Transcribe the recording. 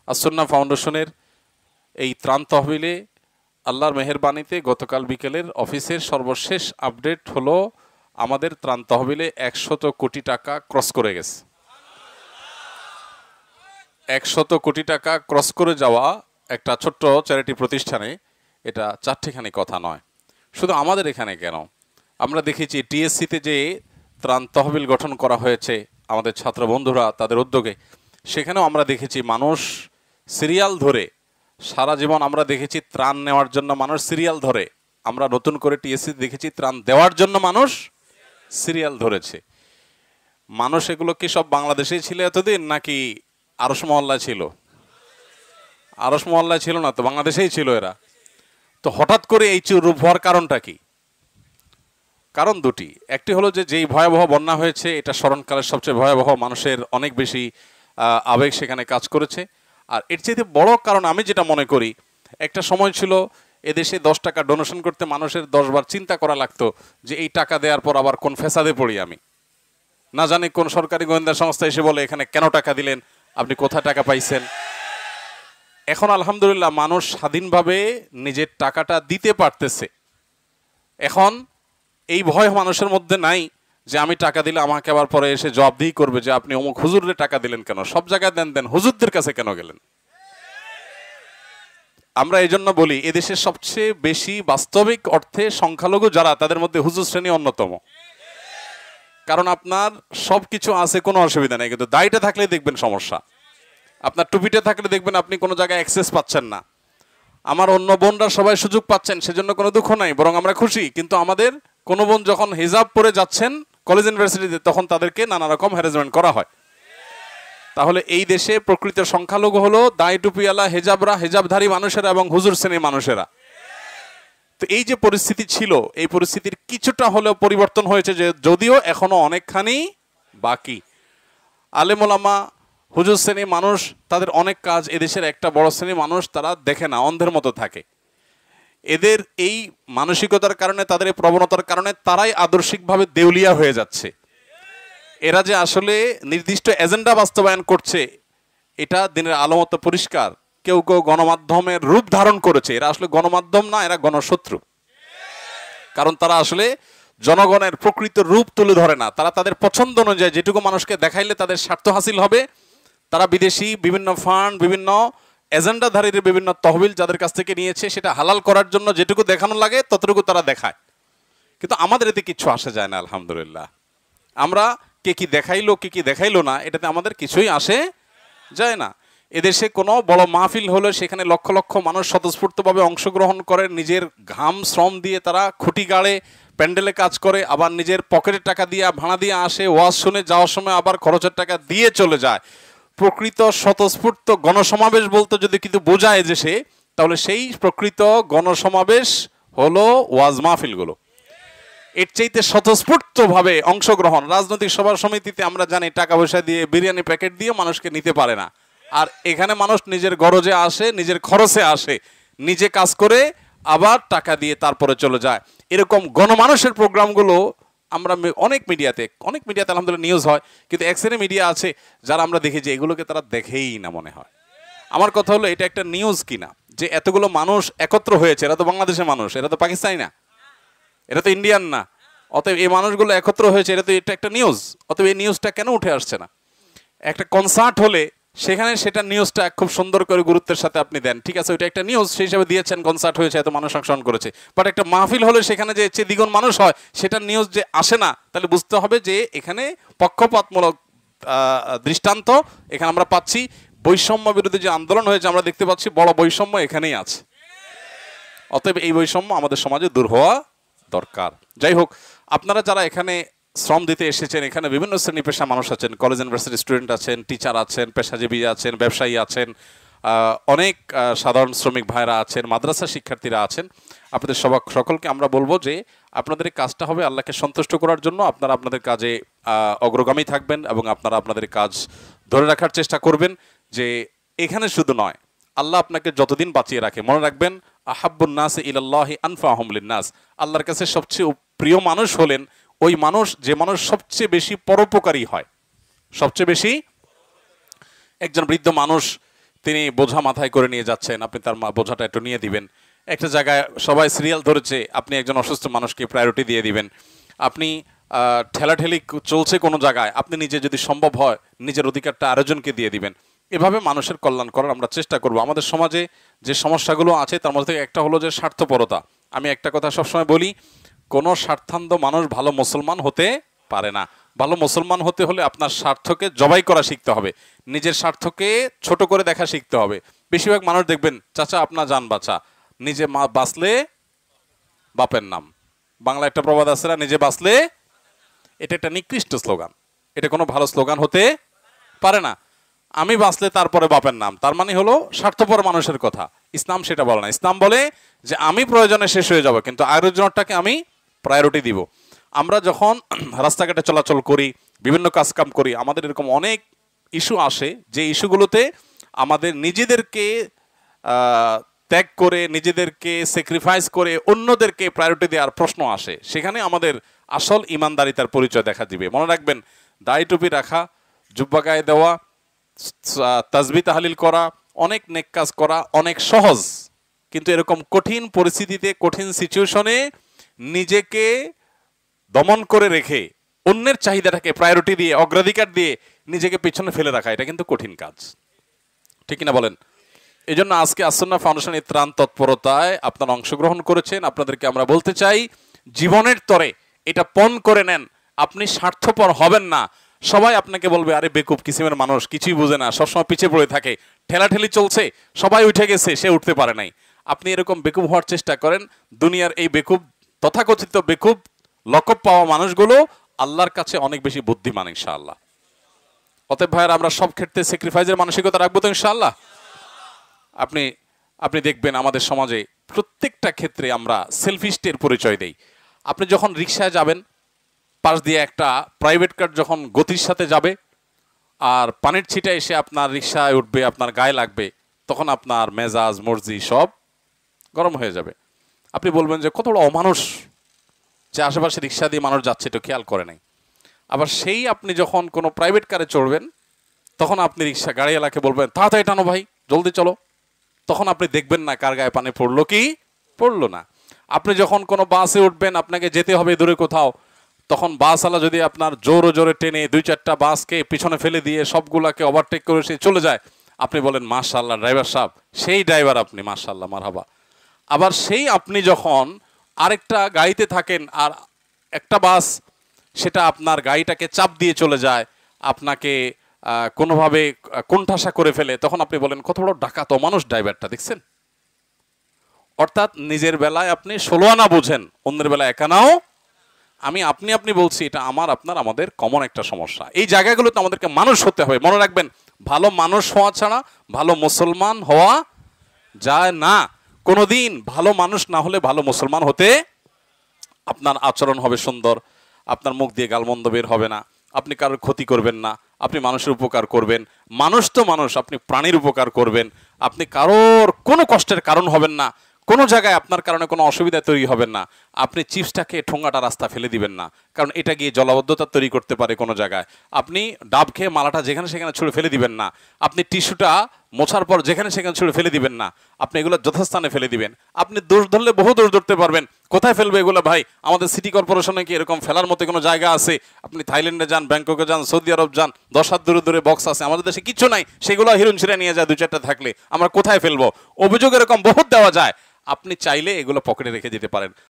আসুন্নাহ ফাউন্ডেশনের এই ত্রাণ তহবিলে আল্লাহর মেহেরবানিতে গতকাল বিকেলের অফিসের সর্বশেষ আপডেট হলো আমাদের ত্রাণ তহবিলে 100 কোটি টাকা ক্রস করে গেছে। 100 কোটি টাকা ক্রস করে যাওয়া একটা ছোট্ট চ্যারিটি প্রতিষ্ঠানে এটা চারটিখানি কথা নয়। শুধু আমাদের এখানে কেন, আমরা দেখেছি টিএসসিতে যে ত্রাণ তহবিল গঠন করা হয়েছে আমাদের ছাত্র বন্ধুরা তাদের উদ্যোগে, সেখানেও আমরা দেখেছি মানুষ সিরিয়াল ধরে সারা জীবন আমরা দেখেছি ত্রাণ নেওয়ার জন্য মানুষ সিরিয়াল ধরে। আমরা নতুন করে টিএসসি দেখেছি ত্রাণ দেওয়ার জন্য মানুষ সিরিয়াল ধরেছে। মানুষ এগুলো কি সব বাংলাদেশেই ছিল এতদিন, নাকি আরশ মহল্লায় ছিল? আরশ মহল্লায় ছিল না তো, বাংলাদেশেই ছিল এরা। তো হঠাৎ করে এই রূপ হওয়ার কারণটা কি? কারণ দুটি। একটি হলো যে যেই ভয়াবহ বন্যা হয়েছে এটা স্মরণকালের সবচেয়ে ভয়াবহ, মানুষের অনেক বেশি আবেগ সেখানে কাজ করেছে। আর এর চাইতে বড় কারণ আমি যেটা মনে করি, একটা সময় ছিল এদেশে 10 টাকা ডোনেশন করতে মানুষের 10 বার চিন্তা করা লাগতো যে এই টাকা দেওয়ার পর আবার কোন ফেসাদে পড়ি আমি, না জানি কোন সরকারি গোয়েন্দা সংস্থা এসে বলে এখানে কেন টাকা দিলেন, আপনি কোথায় টাকা পাইছেন। এখন আলহামদুলিল্লাহ মানুষ স্বাধীনভাবে নিজের টাকাটা দিতে পারতেছে। এখন এই ভয় মানুষের মধ্যে নাই যে আমি টাকা দিলে আমাকে আবার পরে এসে জবাবদিহি করবে যে আপনি অমুক হুজুরের টাকা দিলেন কেন, সব জায়গায় দেন, হুজুরদের কাছে কেন গেলেন। আমরা এই জন্য বলি এদেশের সবচেয়ে বেশি বাস্তবিক অর্থে সংখ্যালঘু যারা, তাদের মধ্যে হুজুর শ্রেণী অন্যতম। কারণ আপনার সবকিছু আছে, কোনো অসুবিধা নেই, কিন্তু দায়টা থাকলে দেখবেন সমস্যা। আপনার টুপিটা থাকলে দেখবেন আপনি কোনো জায়গায় অ্যাক্সেস পাচ্ছেন না। আমার অন্য বোনরা সবাই সুযোগ পাচ্ছেন, সেজন্য কোনো দুঃখ নাই, বরং আমরা খুশি। কিন্তু আমাদের কোনো বোন যখন হিজাব পরে যাচ্ছেন কলেজ ইউনিভার্সিটিতে, তখন তাদেরকে নানা রকম হ্যারাসমেন্ট করা হয়। তাহলে এই দেশে প্রকৃত সংখ্যালঘু হলো দায় টুপিওয়ালা হেজাবরা, হেজাবধারী মানুষেরা এবং হুজুর শ্রেণীর মানুষেরা। তো এই যে পরিস্থিতি ছিল, এই পরিস্থিতির কিছুটা হলেও পরিবর্তন হয়েছে, যে যদিও এখনো অনেকখানি বাকি। আলেম ওলামা, হুজুর শ্রেণীর মানুষ, তাদের অনেক কাজ এদেশের একটা বড় শ্রেণীর মানুষ তারা দেখে না, অন্ধের মতো থাকে। এদের এই মানসিকতার কারণে, তাদের এই প্রবণতার কারণে তারাই আদর্শিকভাবে দেউলিয়া হয়ে যাচ্ছে। এরা যে আসলে নির্দিষ্ট এজেন্ডা বাস্তবায়ন করছে এটা দিনের আলো মতো পরিষ্কার। কেউ কেউ গণমাধ্যমের রূপ ধারণ করেছে, এরা আসলে গণমাধ্যম না, এরা গণশত্রু। কারণ তারা আসলে জনগণের প্রকৃত রূপ তুলে ধরে না। তারা তাদের পছন্দ অনুযায়ী যেটুকু মানুষকে দেখাইলে তাদের স্বার্থ হাসিল হবে, তারা বিদেশি বিভিন্ন ফান্ড, বিভিন্ন এজেন্ডাধারীর বিভিন্ন তহবিল যাদের কাছ থেকে নিয়েছে সেটা হালাল করার জন্য যেটুকু দেখানো লাগে ততটুকু তারা দেখায়। কিন্তু আমাদের এতে কিচ্ছু আসে যায় না আলহামদুলিল্লাহ। আমরা কে কি দেখাইলো কে কি দেখাইলো না এটাতে আমাদের কিছুই আসে যায় না। এদেশে কোনো বড় মাহফিল হলে সেখানে লক্ষ লক্ষ মানুষ স্বতঃস্ফূর্তভাবে অংশগ্রহণ করে, নিজের ঘাম শ্রম দিয়ে তারা খুঁটি গাড়ে, প্যান্ডেলে কাজ করে, আবার নিজের পকেটের টাকা দিয়ে ভাড়া দিয়ে আসে, ওয়াজ শুনে যাওয়ার সময় আবার খরচের টাকা দিয়ে চলে যায়। প্রকৃত স্বতঃস্ফূর্ত গণসমাবেশ বলতে যদি কিন্তু বোঝায় যে সে, তাহলে সেই প্রকৃত গণসমাবেশ হলো ওয়াজ মাহফিলগুলো। এর চাইতে স্বতঃস্ফূর্তভাবে অংশগ্রহণ, রাজনৈতিক সভা সমিতিতে আমরা জানি টাকা পয়সা দিয়ে বিরিয়ানি প্যাকেট দিয়ে মানুষকে নিতে পারে না। আর এখানে মানুষ নিজের গরজে আসে, নিজের খরচে আসে, নিজে কাজ করে আবার টাকা দিয়ে তারপরে চলে যায়। এরকম গণমানুষের প্রোগ্রামগুলো আমরা অনেক মিডিয়াতে আলহামদুলিল্লাহ নিউজ হয়, কিন্তু এক শ্রেণী মিডিয়া আছে যারা আমরা দেখি যে এগুলোকে তারা দেখেই না মনে হয়। আমার কথা হলো এটা একটা নিউজ কিনা, যে এতগুলো মানুষ একত্র হয়েছে, এরা তো বাংলাদেশের মানুষ, এরা তো পাকিস্তানি না, এটা তো ইন্ডিয়ান না, অতএব এই মানুষগুলো একত্র হয়েছে, এটা একটা নিউজ। অতএব এই নিউজটা কেন উঠে আসছে না? একটা কনসার্ট হলে সেখানে সেটা নিউজটা খুব সুন্দর করে গুরুত্বের সাথে আপনি দেন, ঠিক আছে, ওইটা একটা নিউজ, সেই হিসাবে দিয়েছেন, কনসার্ট হয়েছে, এত মানুষ অংশগ্রহণ করেছে। বাট একটা মাহফিল হলে সেখানে যে দ্বিগুণ মানুষ হয় সেটা নিউজ যে আসে না, তাহলে বুঝতে হবে যে এখানে পক্ষপাতমূলক দৃষ্টান্ত এখানে আমরা পাচ্ছি। বৈষম্য বিরোধী যে আন্দোলন হয়েছে আমরা দেখতে পাচ্ছি বড় বৈষম্য এখানেই আছে। অতএব এই বৈষম্য আমাদের সমাজে দূর হওয়া দরকার। যাই হোক, আপনারা যারা এখানে শ্রম দিতে এসেছেন, এখানে বিভিন্ন শ্রেণী পেশা মানুষ আছেন, কলেজ ইউনিভার্সিটি স্টুডেন্ট আছেন, টিচার আছেন, পেশাজীবী আছেন, ব্যবসায়ী আছেন, অনেক সাধারণ শ্রমিক ভাইরা আছেন, মাদ্রাসা শিক্ষার্থীরা আছেন। আপনাদের সকলকে আমরা বলবো যে আপনাদের কাজটা হবে আল্লাহকে সন্তুষ্ট করার জন্য। আপনারা আপনাদের কাজে অগ্রগামী থাকবেন এবং আপনারা আপনাদের কাজ ধরে রাখার চেষ্টা করবেন। যে এখানে শুধু নয়, আল্লাহ আপনাকে যতদিন বাঁচিয়ে রাখে, মনে রাখবেন আহাব্বুন নাস ইলাল্লাহি আনফাহুম লিন্নাস, আল্লাহর কাছে সবচেয়ে প্রিয় মানুষ হলেন ওই মানুষ যে মানুষ সবচেয়ে বেশি পরোপকারী হয়। সবচেয়ে বেশি, একজন বৃদ্ধ মানুষ তিনি বোঝা মাথায় করে নিয়ে যাচ্ছেন, আপনি তার বোঝাটা একটু নিয়ে দিবেন। একটা জায়গায় সবাই সিরিয়াল ধরেছে, আপনি একজন অসুস্থ মানুষকে প্রায়োরিটি দিয়ে দিবেন। আপনি ঠেলাঠেলি চলছে কোনো জায়গায়, আপনি নিজে যদি সম্ভব হয় নিজের অধিকারটা আরেকজনকে দিয়ে দিবেন। এভাবে মানুষের কল্যাণ করার আমরা চেষ্টা করব। আমাদের সমাজে যে সমস্যাগুলো আছে তার মধ্যে একটা হলো যে স্বার্থপরতা। আমি একটা কথা সবসময় বলি, কোনো স্বার্থান্ধ মানুষ ভালো মুসলমান হতে পারে না। ভালো মুসলমান হতে হলে আপনার স্বার্থকে জবাই করা শিখতে হবে, নিজের স্বার্থকে ছোট করে দেখা শিখতে হবে। বেশিরভাগ মানুষ দেখবেন, চাচা আপনার জান বাঁচা, নিজে বাঁচলে বাপের নাম। বাংলা একটা প্রবাদ আছে না, নিজে বাঁচলে। এটা একটা নিকৃষ্ট স্লোগান, এটা কোনো ভালো স্লোগান হতে পারে না। আমি বাঁচলে তারপরে বাপের নাম, তার মানে হলো স্বার্থপর মানুষের কথা। ইসলাম সেটা বলে না। ইসলাম বলে যে আমি প্রয়োজনে শেষ হয়ে যাব, কিন্তু আরেকজনটাকে আমি প্রায়োরিটি দিব। আমরা যখন রাস্তাঘাটে চলাচল করি, বিভিন্ন কাজকাম করি, আমাদের এরকম অনেক ইস্যু আসে যে ইস্যুগুলোতে আমাদের নিজেদেরকে ত্যাগ করে, নিজেদেরকে স্যাক্রিফাইস করে অন্যদেরকে প্রায়োরিটি দেওয়ার প্রশ্ন আসে। সেখানে আমাদের আসল ইমানদারিতার পরিচয় দেখা দিবে। মনে রাখবেন, দাড়ি টুপি রাখা, জুব্বা গায়ে দেওয়া, তাসবিহ তাহলিল করা, অনেক নেক কাজ করা অনেক সহজ, কিন্তু এরকম কঠিন পরিস্থিতিতে, কঠিন সিচুয়েশনে নিজেকে দমন করে রেখে অন্যের চাহিদাটাকে প্রায়োরিটি দিয়ে, অগ্রাধিকার দিয়ে নিজেকে পিছনে ফেলে রাখা, এটা কিন্তু কঠিন কাজ। ঠিক কিনা বলেন? এই জন্য আজকে আসন্না ফাউন্ডেশন ত্রাণ তৎপরতায় আপনারা অংশগ্রহণ করেছেন। আপনাদেরকে আমরা বলতে চাই, জীবনের তরে এটা পণ করে নেন, আপনি স্বার্থপর হবেন না। সবাই আপনাকে বলবে, আরে বেকুব কিসিমের মানুষ, কিছুই বুঝে না, সবসময় পিছিয়ে পড়ে থাকে, ঠেলাঠেলি চলছে, সবাই উঠে গেছে, সে উঠতে পারে নাই। আপনি এরকম বেকুব হওয়ার চেষ্টা করেন, দুনিয়ার এই বেকুব, তথাকথিত বেকুব লকব পাওয়া মানুষগুলো আল্লাহর কাছে অনেক বেশি বুদ্ধিমান ইনশাআল্লাহ। অতএব ভাইয়ের, আমরা সব ক্ষেত্রে স্যাক্রিফাইসের মানসিকতা রাখবো তো ইনশাআল্লাহ। আপনি দেখবেন আমাদের সমাজে প্রত্যেকটা ক্ষেত্রে আমরা সেলফিস্টের পরিচয় দেই। আপনি যখন রিক্সায় যাবেন, পাশ দিয়ে একটা প্রাইভেট কার যখন গতির সাথে যাবে আর পানির ছিটা এসে আপনার রিক্সায় উঠবে, আপনার গায়ে লাগবে, তখন আপনার মেজাজ মর্জি সব গরম হয়ে যাবে। আপনি বলবেন যে কত বড় অমানুষ, যে আশেপাশে রিক্সা দিয়ে মানুষ যাচ্ছে তো খেয়াল করে নাই। আবার সেই আপনি যখন কোনো প্রাইভেট কারে চড়বেন, তখন আপনি রিক্সা গাড়িওয়ালাকে বলবেন, তাড়াতাড়ি টানো ভাই, জলদি চলো। তখন আপনি দেখবেন না কার গায়ে পানি পড়লো কি পড়লো না। আপনি যখন কোনো বাসে উঠবেন, আপনাকে যেতে হবে দূরে কোথাও, তখন বাসওয়ালা যদি আপনার জোরে জোরে টেনে 2-4টা বাসকে পিছনে ফেলে দিয়ে সবগুলাকে ওভারটেক করে সে চলে যায়, আপনি বলেন মাশাআল্লাহ ড্রাইভার সাহেব, সেই ড্রাইভার আপনি, মাশাআল্লাহ মারহাবা। আবার সেই আপনি যখন আরেকটা গাড়িতে থাকেন আর একটা বাস সেটা আপনার গাড়িটাকে চাপ দিয়ে চলে যায়, আপনাকে কোনোভাবে কোণঠাসা করে ফেলে, তখন আপনি বলেন কত বড় ডাকাত মানুষ ড্রাইভারটা, দেখছেন? অর্থাৎ নিজের বেলায় আপনি 16 আনা বোঝেন, অন্যের বেলায় 1 আনাও। আপনি বলছি, এটা আমাদের কমন একটা সমস্যা। এই জায়গাগুলোতে আমাদেরকে মানুষ হতে হবে। মনে রাখবেন, ভালো মানুষ হওয়া ছাড়া ভালো মুসলমান হওয়া যায় না। কোনোদিন ভালো মানুষ না হলে ভালো মুসলমান হতে, আপনার আচরণ হবে সুন্দর, আপনার মুখ দিয়ে গালমন্দ বের হবে না, আপনি কারোর ক্ষতি করবেন না, আপনি মানুষের উপকার করবেন। মানুষ তো মানুষ, আপনি প্রাণীর উপকার করবেন, আপনি কারোর কোনো কষ্টের কারণ হবেন না, কোনো জায়গায় আপনার কারণে কোনো অসুবিধা তৈরি হবেন না। আপনি চিপসটাকে ঠোঙ্গাটা রাস্তা ফেলে দিবেন না, কারণ এটা গিয়ে জলাবদ্ধতা তৈরি করতে পারে কোনো জায়গায়। আপনি ডাব খেয়ে মালাটা যেখানে সেখানে ছুঁড়ে ফেলে দিবেন না, আপনি টিস্যুটা মোছার পর যেখানে সেখানে ছুঁড়ে ফেলে দিবেন না, আপনি এগুলো যথাস্থানে ফেলে দিবেন। আপনি দোষ ধরলে বহু দোষ ধরতে পারবেন, কোথায় ফেলবে এগুলো ভাই? আমাদের সিটি কর্পোরেশনে কি এরকম ফেলার মতো কোনো জায়গা আছে? আপনি থাইল্যান্ডে যান, ব্যাংককে যান, সৌদি আরব যান, 10 হাত দূরে দূরে বক্স আছে, আমাদের দেশে কিচ্ছু নাই। সেগুলো হিরুন ছিঁড়ে নিয়ে যায় 2-4টা থাকলে, আমরা কোথায় ফেলবো? অভিযোগ এরকম বহুত দেওয়া যায়। আপনি চাইলে এগুলো পকেটে রেখে দিতে পারেন।